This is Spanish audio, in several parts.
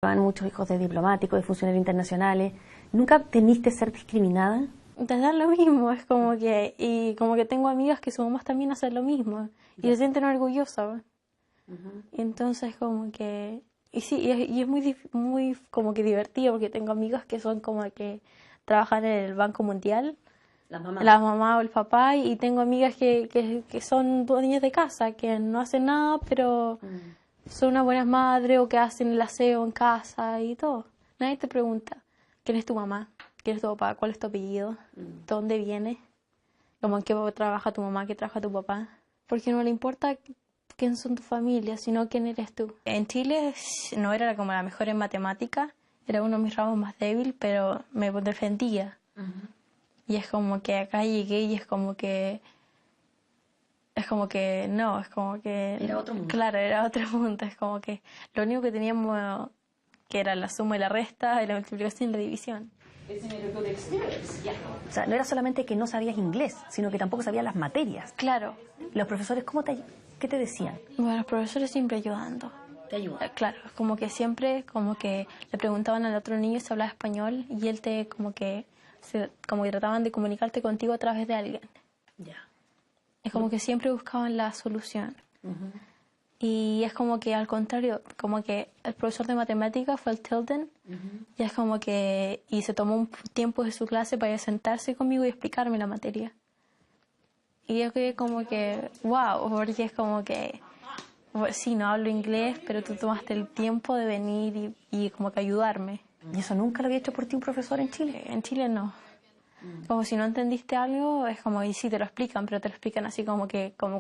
Van muchos hijos de diplomáticos, de funcionarios internacionales. ¿Nunca temiste ser discriminada? Te dan lo mismo, es como que, y como que tengo amigas que sus mamás también hacen lo mismo, y se sienten orgullosas. Entonces como que, y sí, y es muy como que divertido, porque tengo amigas que son como que trabajan en el Banco Mundial, la mamá o el papá, y tengo amigas que son dueñas de casa, que no hacen nada, pero son unas buenas madres, o que hacen el aseo en casa y todo. Nadie te pregunta, ¿quién es tu mamá? ¿Quién es tu papá? ¿Cuál es tu apellido? ¿De dónde viene? Como en qué trabaja tu mamá, qué trabaja tu papá. Porque no le importa quién son tu familia, sino quién eres tú. En Chile no era como la mejor en matemática, era uno de mis ramos más débil, pero me defendía. Y es como que acá llegué y es como que no, es como que... Era otro mundo. Claro, era otro mundo. Es como que lo único que teníamos que era la suma y la resta, y la multiplicación y la división. O sea, no era solamente que no sabías inglés, sino que tampoco sabías las materias. Claro. ¿Los profesores qué te decían? Bueno, los profesores siempre ayudando. ¿Te ayudan? Claro, como que siempre, como que le preguntaban al otro niño si hablaba español, y él como que trataban de comunicarte contigo a través de alguien. Ya. Es como que siempre buscaban la solución. Y es como que al contrario, como que el profesor de matemáticas fue el Tilden, y es como que, y se tomó un tiempo de su clase para ir a sentarse conmigo y explicarme la materia. Y yo quedé como que, wow, porque es como que, sí, no hablo inglés, pero tú tomaste el tiempo de venir y como que ayudarme. ¿Y eso nunca lo había hecho por ti un profesor en Chile? En Chile no. Como si no entendiste algo, es como, y sí te lo explican, pero te lo explican así como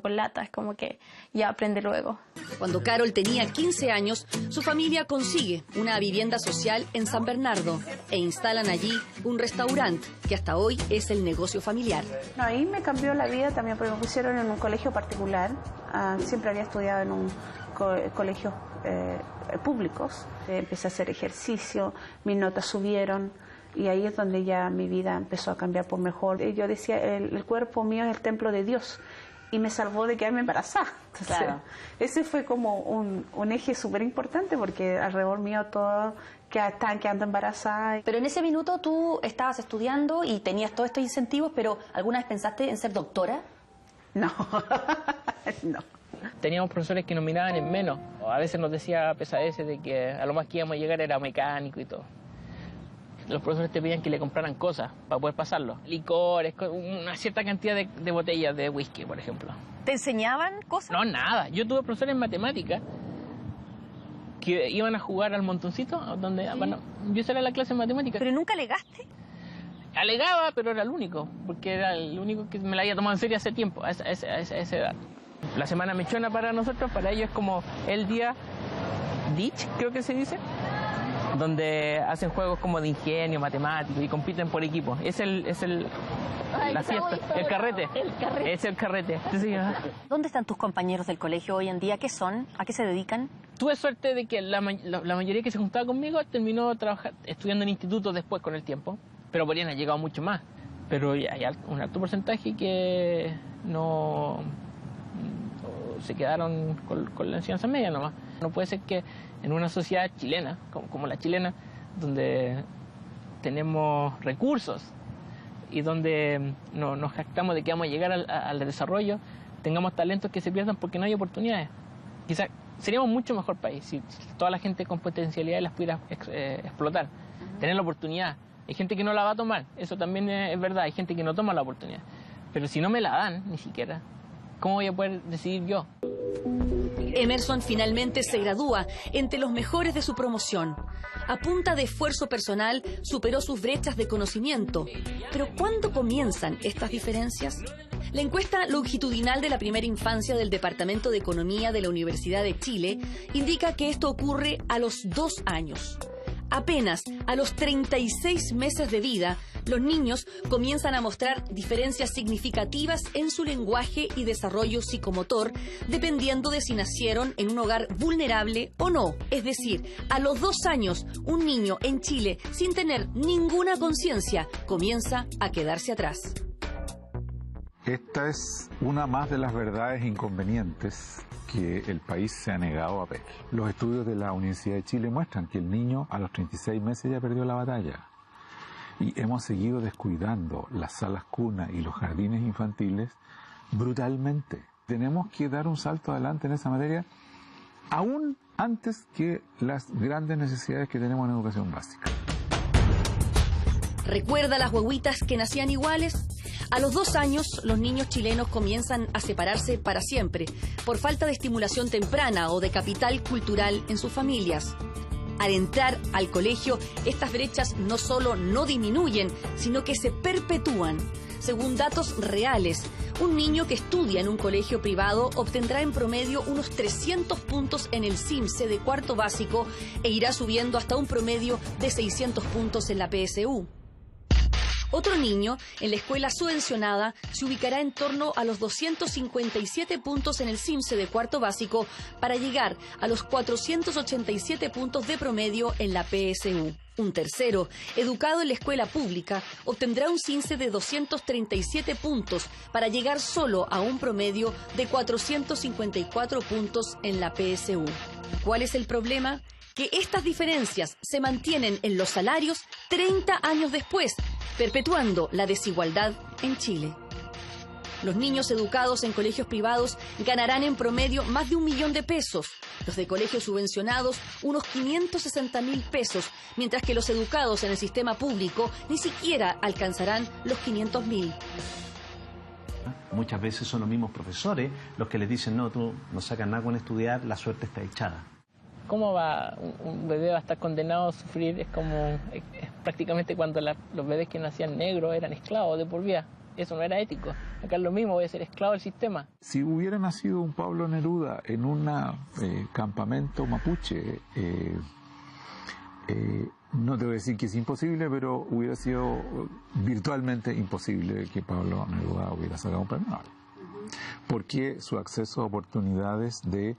con lata, es como que ya aprende luego. Cuando Carol tenía 15 años, su familia consigue una vivienda social en San Bernardo e instalan allí un restaurante que hasta hoy es el negocio familiar. No, ahí me cambió la vida también porque me pusieron en un colegio particular. Siempre había estudiado en un colegio públicos. Empecé a hacer ejercicio, mis notas subieron. Y ahí es donde ya mi vida empezó a cambiar por mejor. Yo decía, el cuerpo mío es el templo de Dios. Y me salvó de quedarme embarazada. Entonces, claro. Ese fue como un eje súper importante, porque alrededor mío todo estaban quedando embarazadas. Pero en ese minuto tú estabas estudiando y tenías todos estos incentivos, pero ¿alguna vez pensaste en ser doctora? No, no. Teníamos profesores que nos miraban en menos. A veces nos decía pesadeces de que a lo más que íbamos a llegar era mecánico y todo. Los profesores te pedían que le compraran cosas para poder pasarlo. Licores, una cierta cantidad de botellas de whisky, por ejemplo. ¿Te enseñaban cosas? No, nada. Yo tuve profesores en matemáticas que iban a jugar al montoncito, donde bueno, yo era la clase de matemáticas. ¿Pero nunca alegaste? Alegaba, pero era el único, porque era el único que me la había tomado en serio hace tiempo, a esa edad. La semana mechona para nosotros, para ellos es como el día Ditch, creo que se dice, donde hacen juegos como de ingenio, matemático y compiten por equipo. La fiesta, el carrete. Es el carrete. Entonces, ¿dónde están tus compañeros del colegio hoy en día? ¿Qué son? ¿A qué se dedican? Tuve suerte de que la mayoría que se juntaba conmigo terminó estudiando en institutos después con el tiempo, pero podrían haber llegado mucho más. Pero hay un alto porcentaje que no se quedaron con la enseñanza media nomás. No puede ser que en una sociedad chilena, como la chilena, donde tenemos recursos y donde nos jactamos de que vamos a llegar al desarrollo, tengamos talentos que se pierdan porque no hay oportunidades. Quizás seríamos mucho mejor país si toda la gente con potencialidades las pudiera explotar, tener la oportunidad. Hay gente que no la va a tomar, eso también es verdad, hay gente que no toma la oportunidad. Pero si no me la dan, ni siquiera, ¿cómo voy a poder decidir yo? Emerson finalmente se gradúa entre los mejores de su promoción. A punta de esfuerzo personal superó sus brechas de conocimiento. Pero ¿cuándo comienzan estas diferencias? La encuesta longitudinal de la primera infancia del Departamento de Economía de la Universidad de Chile indica que esto ocurre a los 2 años. Apenas a los 36 meses de vida, los niños comienzan a mostrar diferencias significativas en su lenguaje y desarrollo psicomotor, dependiendo de si nacieron en un hogar vulnerable o no. Es decir, a los 2 años, un niño en Chile, sin tener ninguna conciencia, comienza a quedarse atrás. Esta es una más de las verdades inconvenientes que el país se ha negado a ver. Los estudios de la Universidad de Chile muestran que el niño a los 36 meses ya perdió la batalla. Y hemos seguido descuidando las salas cuna y los jardines infantiles brutalmente. Tenemos que dar un salto adelante en esa materia, aún antes que las grandes necesidades que tenemos en educación básica. ¿Recuerda las guaguitas que nacían iguales? A los 2 años, los niños chilenos comienzan a separarse para siempre, por falta de estimulación temprana o de capital cultural en sus familias. Al entrar al colegio, estas brechas no solo no disminuyen, sino que se perpetúan. Según datos reales, un niño que estudia en un colegio privado obtendrá en promedio unos 300 puntos en el CIMSE de cuarto básico e irá subiendo hasta un promedio de 600 puntos en la PSU. Otro niño, en la escuela subvencionada, se ubicará en torno a los 257 puntos en el CIMSE de cuarto básico para llegar a los 487 puntos de promedio en la PSU. Un tercero, educado en la escuela pública, obtendrá un CIMSE de 237 puntos para llegar solo a un promedio de 454 puntos en la PSU. ¿Cuál es el problema? Que estas diferencias se mantienen en los salarios 30 años después, perpetuando la desigualdad en Chile. Los niños educados en colegios privados ganarán en promedio más de 1 millón de pesos. Los de colegios subvencionados, unos 560.000 pesos, mientras que los educados en el sistema público ni siquiera alcanzarán los 500.000. Muchas veces son los mismos profesores los que les dicen, no, tú no sacas nada con estudiar, la suerte está echada. ¿Cómo va un bebé va a estar condenado a sufrir? Es prácticamente cuando los bebés que nacían negros eran esclavos de por vida. Eso no era ético. Acá es lo mismo, voy a ser esclavo del sistema. Si hubiera nacido un Pablo Neruda en un campamento mapuche, no te voy a decir que es imposible, pero hubiera sido virtualmente imposible que Pablo Neruda hubiera sacado un premio Nobel. Porque su acceso a oportunidades de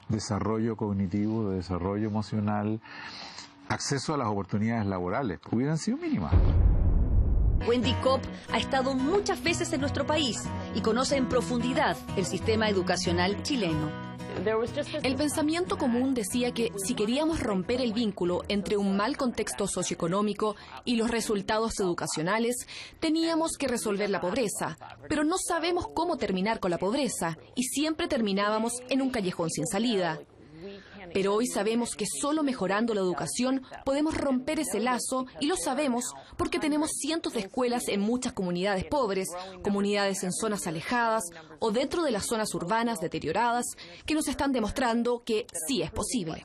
desarrollo cognitivo, de desarrollo emocional, acceso a las oportunidades laborales, hubieran sido mínimas. Wendy Kopp ha estado muchas veces en nuestro país y conoce en profundidad el sistema educacional chileno. El pensamiento común decía que si queríamos romper el vínculo entre un mal contexto socioeconómico y los resultados educacionales, teníamos que resolver la pobreza, pero no sabemos cómo terminar con la pobreza y siempre terminábamos en un callejón sin salida. Pero hoy sabemos que solo mejorando la educación podemos romper ese lazo y lo sabemos porque tenemos cientos de escuelas en muchas comunidades pobres, comunidades en zonas alejadas o dentro de las zonas urbanas deterioradas que nos están demostrando que sí es posible.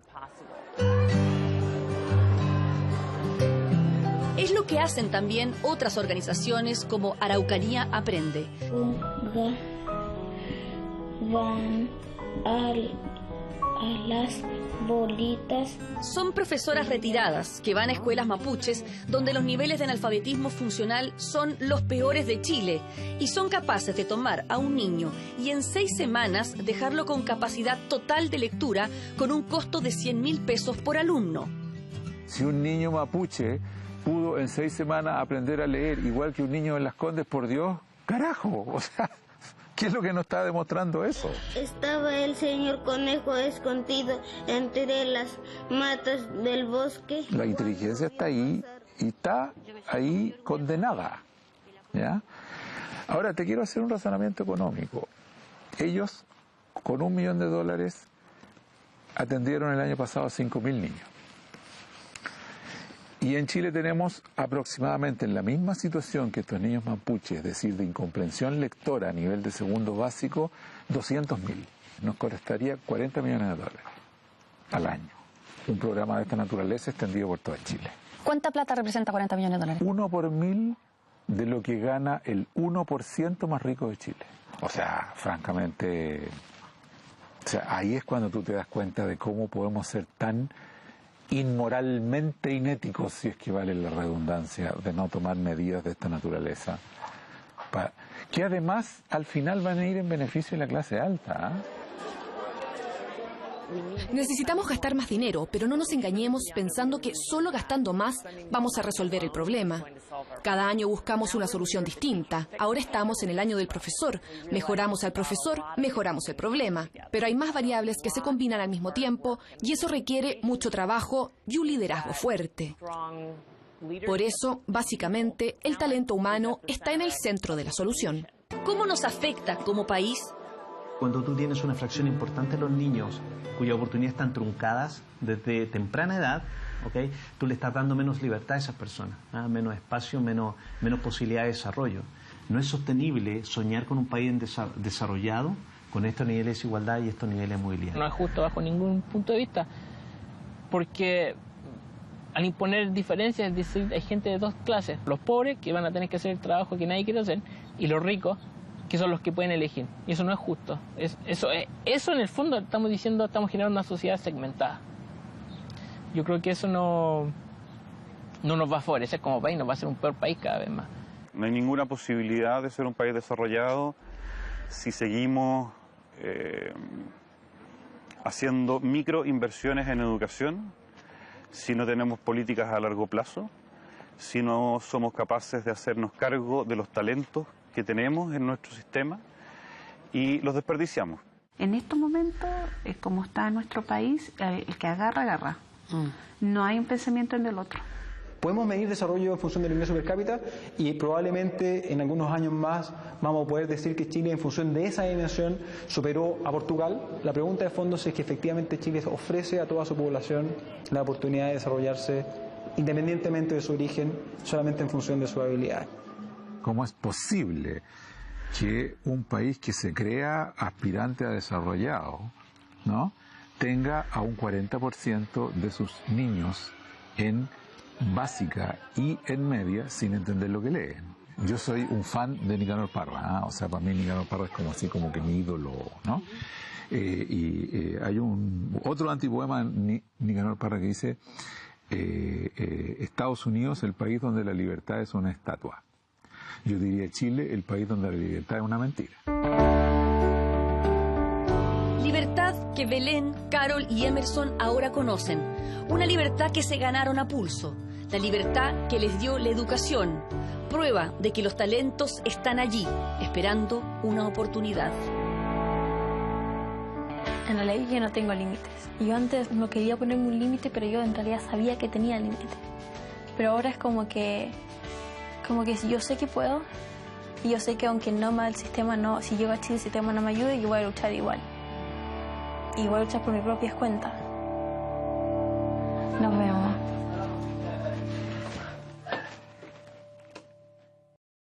Es lo que hacen también otras organizaciones como Araucanía Aprende. Van a las bolitas. Son profesoras retiradas que van a escuelas mapuches donde los niveles de analfabetismo funcional son los peores de Chile y son capaces de tomar a un niño y en 6 semanas dejarlo con capacidad total de lectura con un costo de 100.000 pesos por alumno. Si un niño mapuche pudo en 6 semanas aprender a leer igual que un niño en Las Condes, por Dios, carajo, o sea, ¿qué es lo que nos está demostrando eso? Estaba el señor conejo escondido entre las matas del bosque. La inteligencia está ahí y está ahí condenada, ¿ya? Ahora te quiero hacer un razonamiento económico. Ellos, con $1 millón, atendieron el año pasado a 5.000 niños. Y en Chile tenemos aproximadamente en la misma situación que estos niños mapuches, es decir, de incomprensión lectora a nivel de segundo básico, 200.000. Nos costaría $40 millones al año. Un programa de esta naturaleza extendido por toda Chile. ¿Cuánta plata representa $40 millones? 1 por 1000 de lo que gana el 1% más rico de Chile. O sea, francamente, ahí es cuando tú te das cuenta de cómo podemos ser tan inmoralmente inéticos, si es que vale la redundancia, de no tomar medidas de esta naturaleza, que además al final van a ir en beneficio de la clase alta. Necesitamos gastar más dinero, pero no nos engañemos pensando que solo gastando más vamos a resolver el problema. Cada año buscamos una solución distinta. Ahora estamos en el año del profesor. Mejoramos al profesor, mejoramos el problema. Pero hay más variables que se combinan al mismo tiempo y eso requiere mucho trabajo y un liderazgo fuerte. Por eso, básicamente, el talento humano está en el centro de la solución. ¿Cómo nos afecta como país? Cuando tú tienes una fracción importante de los niños cuyas oportunidades están truncadas desde temprana edad, ¿okay? Tú le estás dando menos libertad a esas personas, ¿ah? Menos espacio, menos posibilidad de desarrollo. No es sostenible soñar con un país desarrollado con estos niveles de desigualdad y estos niveles de movilidad. No es justo bajo ningún punto de vista, porque al imponer diferencias, es decir, hay gente de dos clases: los pobres, que van a tener que hacer el trabajo que nadie quiere hacer, y los ricos, que son los que pueden elegir. Y eso no es justo. Eso en el fondo estamos diciendo, estamos generando una sociedad segmentada. Yo creo que eso no nos va a favorecer como país, nos va a hacer un peor país cada vez más. No hay ninguna posibilidad de ser un país desarrollado si seguimos haciendo microinversiones en educación, si no tenemos políticas a largo plazo, si no somos capaces de hacernos cargo de los talentos que tenemos en nuestro sistema y los desperdiciamos. En estos momentos, como está nuestro país, el que agarra, agarra. No hay un pensamiento en el otro. Podemos medir desarrollo en función del ingreso per cápita y probablemente en algunos años más vamos a poder decir que Chile, en función de esa dimensión, superó a Portugal. La pregunta de fondo es que efectivamente Chile ofrece a toda su población la oportunidad de desarrollarse independientemente de su origen, solamente en función de su habilidad. ¿Cómo es posible que un país que se crea aspirante a desarrollado, ¿no?, tenga a un 40% de sus niños en básica y en media sin entender lo que leen? Yo soy un fan de Nicanor Parra, o sea, para mí Nicanor Parra es como así, como que mi ídolo, ¿no? Hay otro antipoema de Nicanor Parra que dice: Estados Unidos, el país donde la libertad es una estatua. Yo diría Chile, el país donde la libertad es una mentira. Libertad que Belén, Carol y Emerson ahora conocen. Una libertad que se ganaron a pulso. La libertad que les dio la educación. Prueba de que los talentos están allí, esperando una oportunidad. En la ley yo no tengo límites. Yo antes no quería ponerme un límite, pero yo en realidad sabía que tenía límites. Pero ahora es como que yo sé que puedo, y yo sé que aunque no me el sistema, no, si llego a Chile el sistema no me ayude, yo voy a luchar igual. Y voy a luchar por mis propias cuentas. Nos vemos.